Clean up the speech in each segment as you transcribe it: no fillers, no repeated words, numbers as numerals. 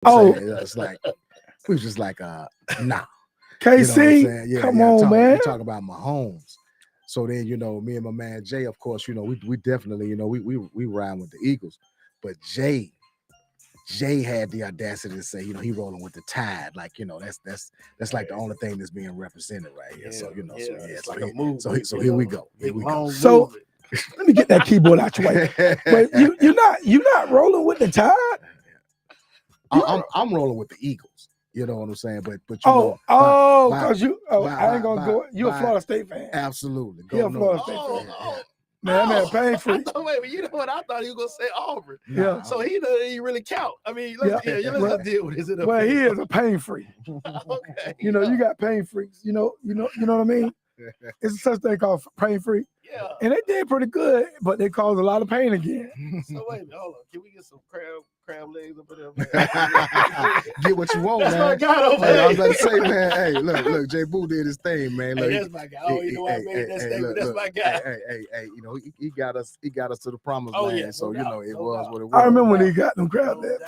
Oh, It's like we was just like, nah. You know what I'm KC, saying? Yeah, come yeah. on, man. We talk about Mahomes. So then, me and my man Jay, of course, we definitely, we ride with the Eagles. But Jay had the audacity to say, he rolling with the Tide. Like, that's like the only thing that's being represented right here. So, it's like a move. So here we go. Here we go. So let me get that keyboard out your way. But you're not rolling with the Tide. I'm rolling with the Eagles. You know what I'm saying? But because I ain't gonna go. You're a Florida State fan. Absolutely. You're a Florida State fan. Man, pain free. Wait, you know what? I thought he was gonna say Auburn. Yeah. So he doesn't really count. I mean, let's deal with this. Well, he is a pain free. Okay. You got pain freaks. You know what I mean? It's a such thing called pain free. Yeah. And they did pretty good, but they caused a lot of pain again. So wait a minute, hold on. Can we get some crab legs up there? Get what you want, that's man. My guy over I was about to say, man. Hey, look, Jay Boo did his thing, man. Look, that's my guy. Oh, you know what I mean? That's my guy. Hey, he got us to the promised land. Yeah, so it was what it was. I remember when he got them crab legs.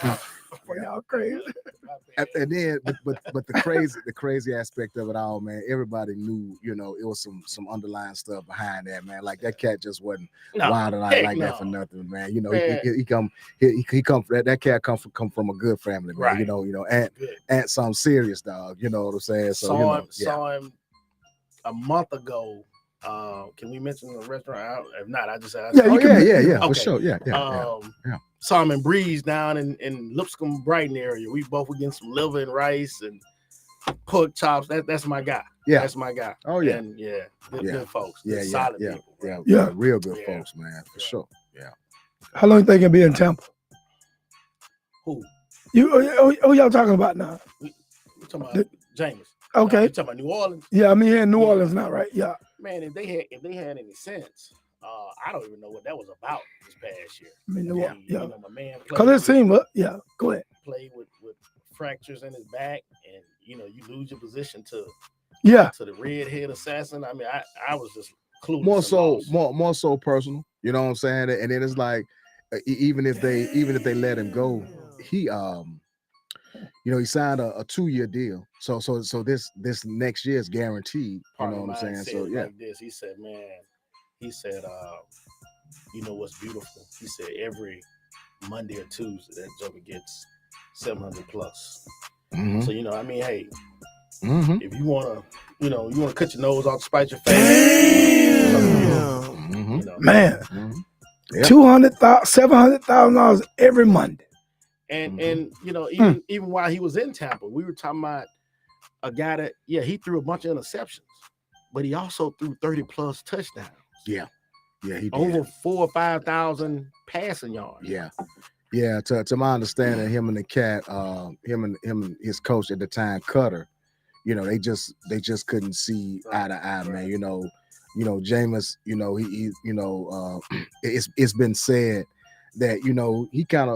Y'all crazy. And then, but the crazy aspect of it all, man. Everybody knew, it was some underlying stuff behind that, man. Like that cat just wasn't wilding out like that for nothing, man. He come that cat come from a good family, man. Right. And some serious dog. You know what I'm saying? So saw him a month ago. Can we mention the restaurant? If not, I just asked. Yeah, okay. For sure. Yeah. Saw him in Breeze down in Lipscomb, Brighton area. We both were getting some liver and rice and pork chops. That's my guy. Yeah, that's my guy. Oh yeah, and good folks. Solid people. Real good folks, man, for sure. Yeah. How long you think he'll be in Tampa? Who? Who y'all talking about now? We talking about James. Okay. You talking about New Orleans? Yeah, I mean here in New Orleans now, right? Yeah. Man, if they had any sense, I don't even know what that was about this past year. I mean, my man. Because it seemed, go ahead. Played with fractures in his back, and you lose your position to the redhead assassin. I mean, I was just clueless. More so personal. You know what I'm saying? And then it's like, even if they let him go, he he signed a 2-year deal. So this next year is guaranteed. You know what I'm saying? So yeah. Like this, he said, you know what's beautiful? He said every Monday or Tuesday that Joker gets 700 plus. Mm-hmm. So hey, if you wanna cut your nose off to spite your face, man, $200,000, $700,000 every Monday. And even while he was in Tampa, we were talking about a guy that he threw a bunch of interceptions, but he also threw 30 plus touchdowns. Yeah, he did. Over 4,000 or 5,000 passing yards. Yeah. To my understanding, him and the cat, him and his coach at the time, Cutter, they just couldn't see eye to eye, man. Jameis, it's been said that he kind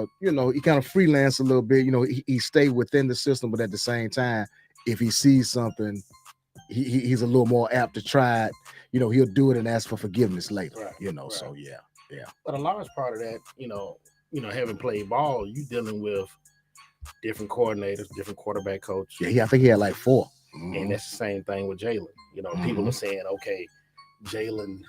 of freelance a little bit. He stayed within the system, but at the same time, if he sees something, he's a little more apt to try it. He'll do it and ask for forgiveness later. Right. So yeah. But a large part of that, having played ball, you dealing with different coordinators, different quarterback coach. Yeah, I think he had like 4. And that's the same thing with Jalen. People are saying, okay, Jalen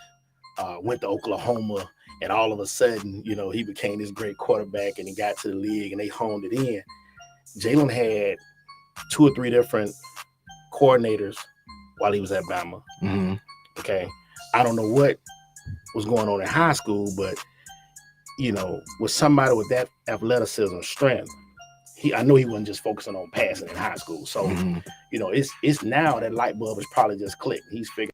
went to Oklahoma, and all of a sudden, he became this great quarterback, and he got to the league, and they honed it in. Jalen had 2 or 3 different coordinators while he was at Bama. Mm-hmm. Okay, I don't know what was going on in high school, but with somebody with that athleticism, strength, I know he wasn't just focusing on passing in high school. So, it's now that light bulb is probably just clicked. He's figured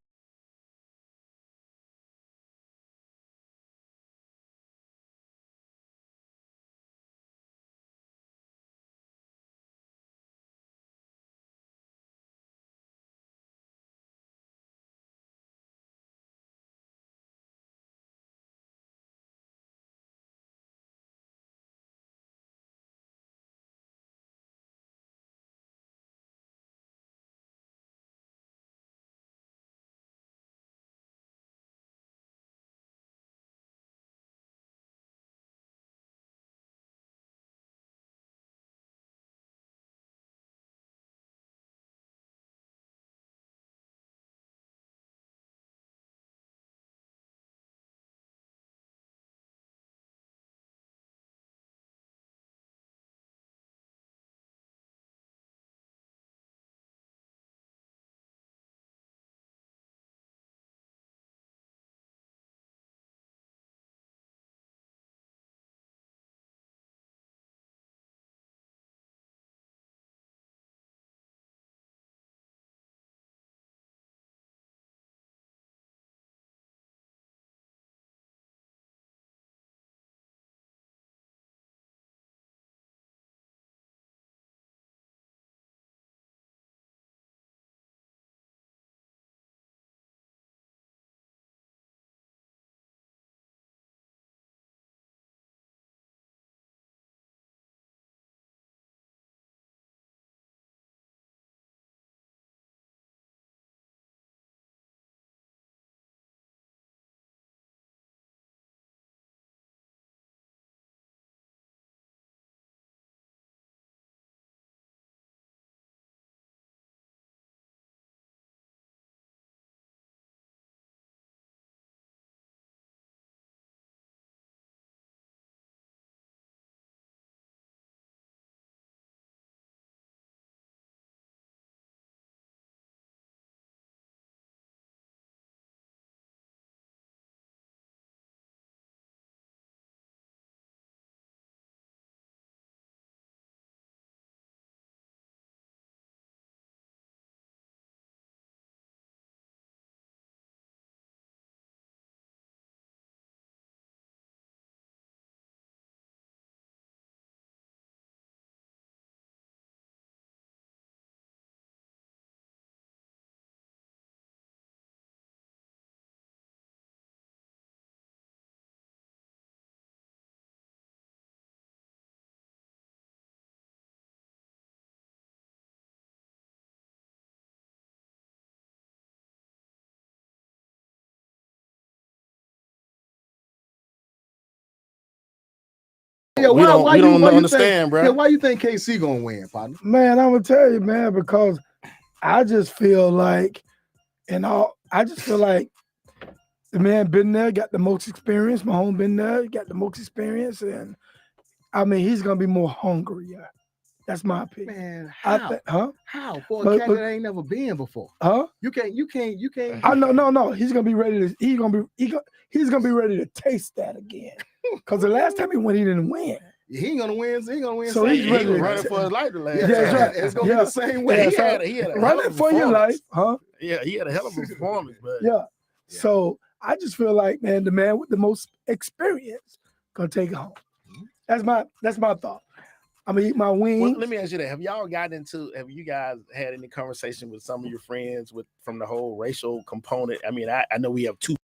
Yeah, we don't understand, bro. Yeah, why you think KC gonna win, partner? Man, I'm gonna tell you, man, because I just feel like, the man been there, got the most experience. Mahomes been there, got the most experience, and I mean he's gonna be more hungry. Yeah, that's my opinion. Man, I how? think, huh? How for a cat that ain't never been before? Huh? You can't. I no. He's gonna be ready to. He's gonna be ready to taste that again. Because the last time he went, he didn't win. He ain't gonna win. He ain't gonna win. So he's ready was to running for his life the last Yeah, time. that's right. It's gonna be the same way. Yeah, He had a hell running of a for your life, performance. huh? Yeah, he had a hell of a performance, but Yeah. So I just feel like, man, the man with the most experience gonna take it home. That's my thought. I'm gonna eat my wings. Well, let me ask you that: have you guys had any conversation with some of your friends from the whole racial component? I mean, I know we have two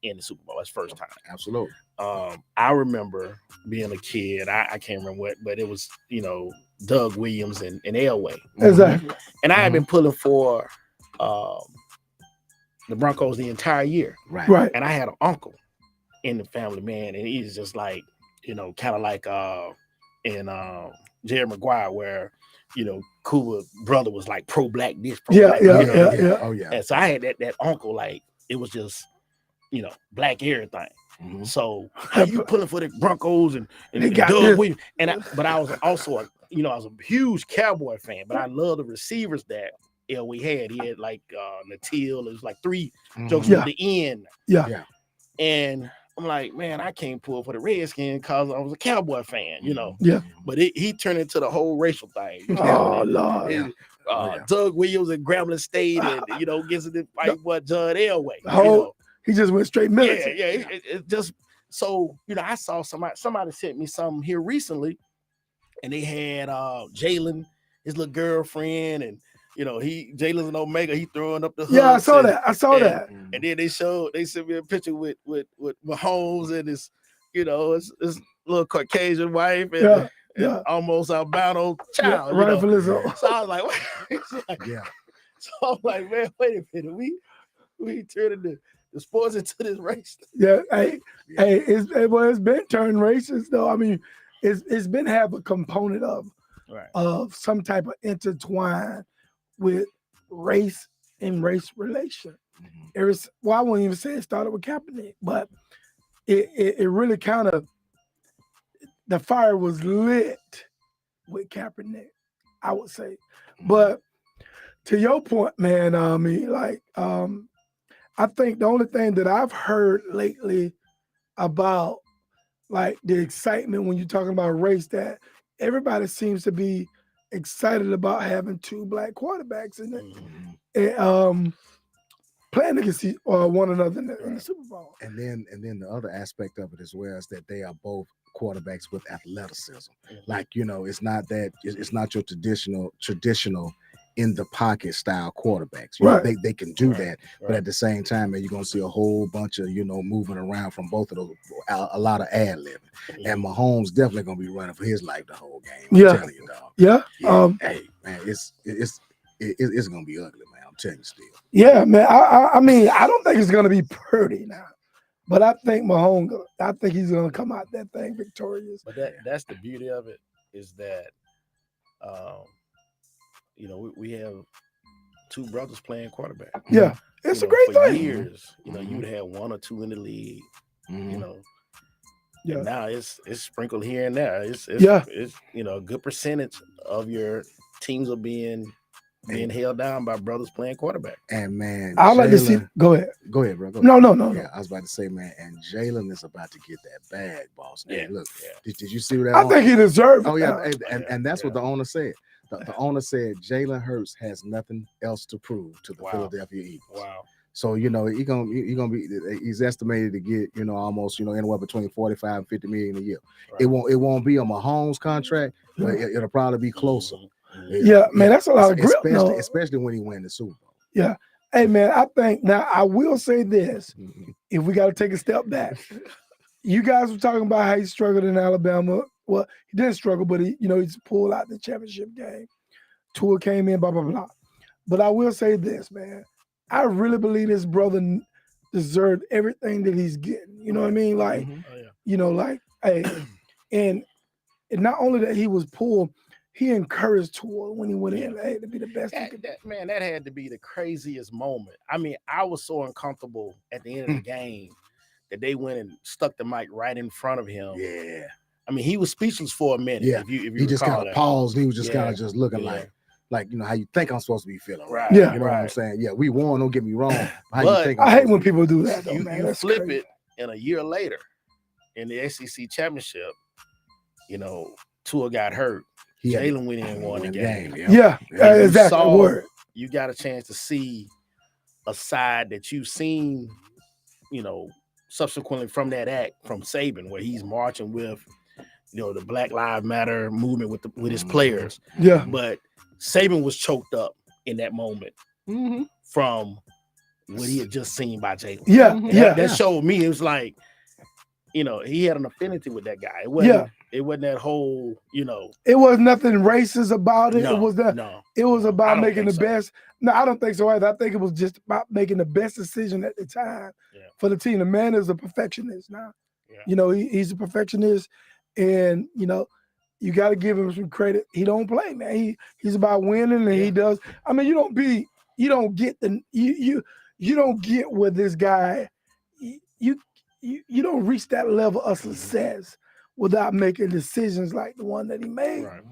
in the Super Bowl. That's first time. Absolutely. I remember being a kid. I can't remember what, but it was Doug Williams and Elway. Exactly. And I had been pulling for the Broncos the entire year. Right. And I had an uncle in the family, man, and he's just like, kind of like in Jerry Maguire, where Cuba brother was like pro-black this, pro-black. Yeah. Oh yeah. And so I had that uncle, like it was just black everything. So how you pulling for the Broncos and Doug Williams? But I was also I was a huge Cowboy fan, but I love the receivers that Elway had. He had like Steele. It was like three jokes at the end. Yeah. And I'm like, man, I can't pull for the Redskins because I was a Cowboy fan, Yeah. But he turned into the whole racial thing. Oh Lord. Doug Williams and Grambling State, and gets in the fight with Judd Elway. He just went straight military. Yeah. It just so I saw somebody sent me something here recently, and they had Jalen, his little girlfriend, and Jalen's an Omega. He throwing up the hooks. Yeah, I saw that. And then they sent me a picture with Mahomes and his his little Caucasian wife and almost albino child. Rightfully so. So I was like, yeah. So I'm like, man, wait a minute, we turning the sports into this race. Yeah, it's been turned racist though. I mean, it's been have a component of some type of intertwine with race and race relation. I wouldn't even say it started with Kaepernick, but it really kind of, the fire was lit with Kaepernick, I would say. But to your point, man, I think the only thing that I've heard lately about like the excitement when you're talking about race, that everybody seems to be excited about having two black quarterbacks in it, and playing against one another in the Super Bowl. And then the other aspect of it as well is that they are both quarterbacks with athleticism. Like it's not your traditional in the pocket style quarterbacks. They can do that, but at the same time, man, you're gonna see a whole bunch of moving around from both of those, a lot of ad libbing. And Mahomes definitely gonna be running for his life the whole game. I'm telling you, dog. Yeah. Hey, man, it's gonna be ugly, man. I'm telling you, Steele. Yeah, man. I mean, I don't think it's gonna be pretty now, but I think Mahomes. I think he's gonna come out that thing victorious. But that's the beauty of it, is that we have two brothers playing quarterback. Yeah, it's a great for thing. Years, you'd have one or two in the league. Yeah. And now it's sprinkled here and there. It's a good percentage of your teams are being held down by brothers playing quarterback. And man, I like to see. Go ahead, bro. Go No. Yeah, I was about to say, man, and Jalen is about to get that bag, boss. Yeah. Look, did you see that? I think he deserves it. Oh yeah, and that's what the owner said. The owner said Jalen Hurts has nothing else to prove to the Philadelphia Eagles. Wow. So he's estimated to get almost anywhere between 45 and 50 million a year. Right. It won't be a Mahomes contract, but it'll probably be closer. Man, that's a lot of grip, especially when he wins the Super Bowl. Yeah. Hey man, I think now I will say this: if we got to take a step back, you guys were talking about how he struggled in Alabama. Well, he didn't struggle, but he's pulled out the championship game. Tua came in, blah, blah, blah. But I will say this, man. I really believe this brother deserved everything that he's getting. You know what I mean? Like, hey, and not only that he was poor, he encouraged Tua when he went in to be the best. That had to be the craziest moment. I mean, I was so uncomfortable at the end of the game that they went and stuck the mic right in front of him. Yeah. I mean, he was speechless for a minute. Yeah. If you he just kind of paused. And he was just kind of just looking like, you know, how you think I'm supposed to be feeling. Right. Yeah. You know what I'm saying? Yeah, we won. Don't get me wrong. I hate when people do that, though, man. You flip crazy. It, and a year later in the SEC championship, you know, Tua got hurt. Jalen went in and won the game. Yeah, exactly. You got a chance to see a side that you've seen, you know, subsequently from that act from Saban, where he's marching with, you know, the Black Lives Matter movement with his players. Yeah. But Saban was choked up in that moment from what he had just seen by Jalen. Yeah. That showed me, it was like, you know, he had an affinity with that guy. It wasn't that whole, you know. It was nothing racist about it. No, it was that. No, it was about making the best. No, I don't think so either. I think it was just about making the best decision at the time for the team. The man is a perfectionist now. Yeah. You know, he's a perfectionist, and you know, you got to give him some credit. He don't play, man. He's about winning, and he does. I mean, you don't get with this guy. You don't reach that level of success without making decisions like the one that he made. Right.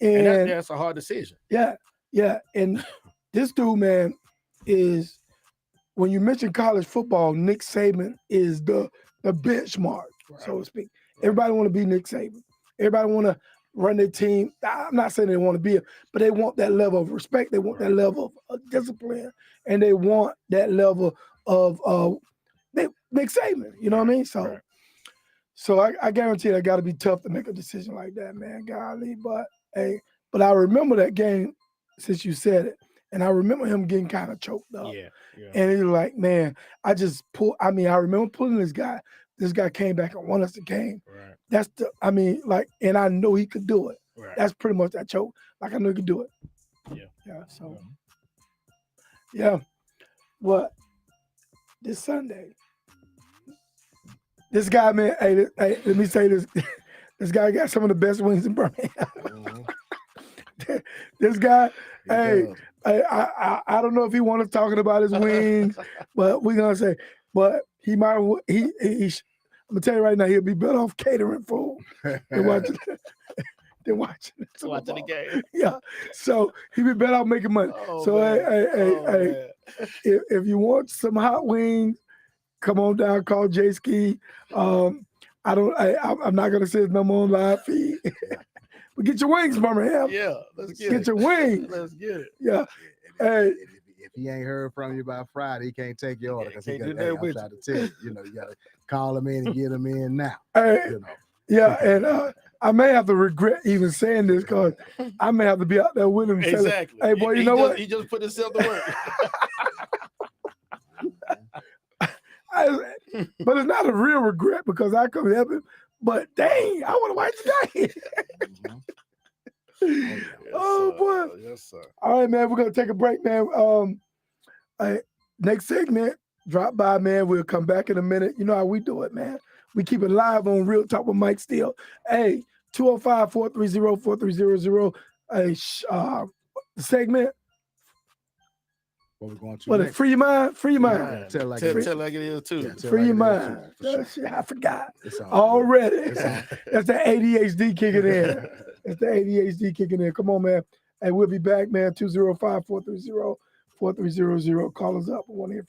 And that's a hard decision. Yeah. And this dude, man, is, when you mention college football, Nick Saban is the benchmark, so to speak. Everybody want to be Nick Saban. Everybody want to run their team. I'm not saying they want to be but they want that level of respect. They want that level of discipline, and they want that level of Nick Saban. You know what I mean? So I guarantee that got to be tough to make a decision like that, man. Golly, but I remember that game since you said it, and I remember him getting kind of choked up. Yeah. And he's like, man, I remember pulling this guy. This guy came back and won us the game. Right. And I know he could do it. Right. That's pretty much that choke. Like, I know he could do it. Yeah. So, yeah. But this Sunday, this guy, man, hey, let me say this. This guy got some of the best wings in Birmingham. This guy, I don't know if he wants talking about his wings, but we're gonna say, but he might. I'm gonna tell you right now, he'll be better off catering food than watching the game. Yeah, so he'd be better off making money. Hey, if you want some hot wings, come on down, call J Ski. I'm not gonna say his number on live feed. But get your wings, Birmingham. Yeah, let's get your wings. Let's get it. Yeah. Hey, if he ain't heard from you by Friday, he can't take your order. He I'm trying to tell you, you know, you gotta call him in and get him in now. Hey, you know. Yeah, and I may have to regret even saying this, because I may have to be out there with him. Exactly. Hey, boy, you know what? He just put himself to work. But it's not a real regret, because I come help him. But dang, I want to watch the game. Boy. Yes, sir. All right, man. We're gonna take a break, man. Next segment, drop by, man. We'll come back in a minute. You know how we do it, man. We keep it live on Real Talk with Mike Steele. Hey, 205-430-4300. Segment. What we're going to What, free your mind? Free your mind. Yeah. Tell like it is too. Yeah, free your mind. Sure. I forgot. Already. That's the ADHD kicking in. That's the ADHD kicking in. Come on, man. Hey, we'll be back, man. 205-430-4300. Call us up. I want to hear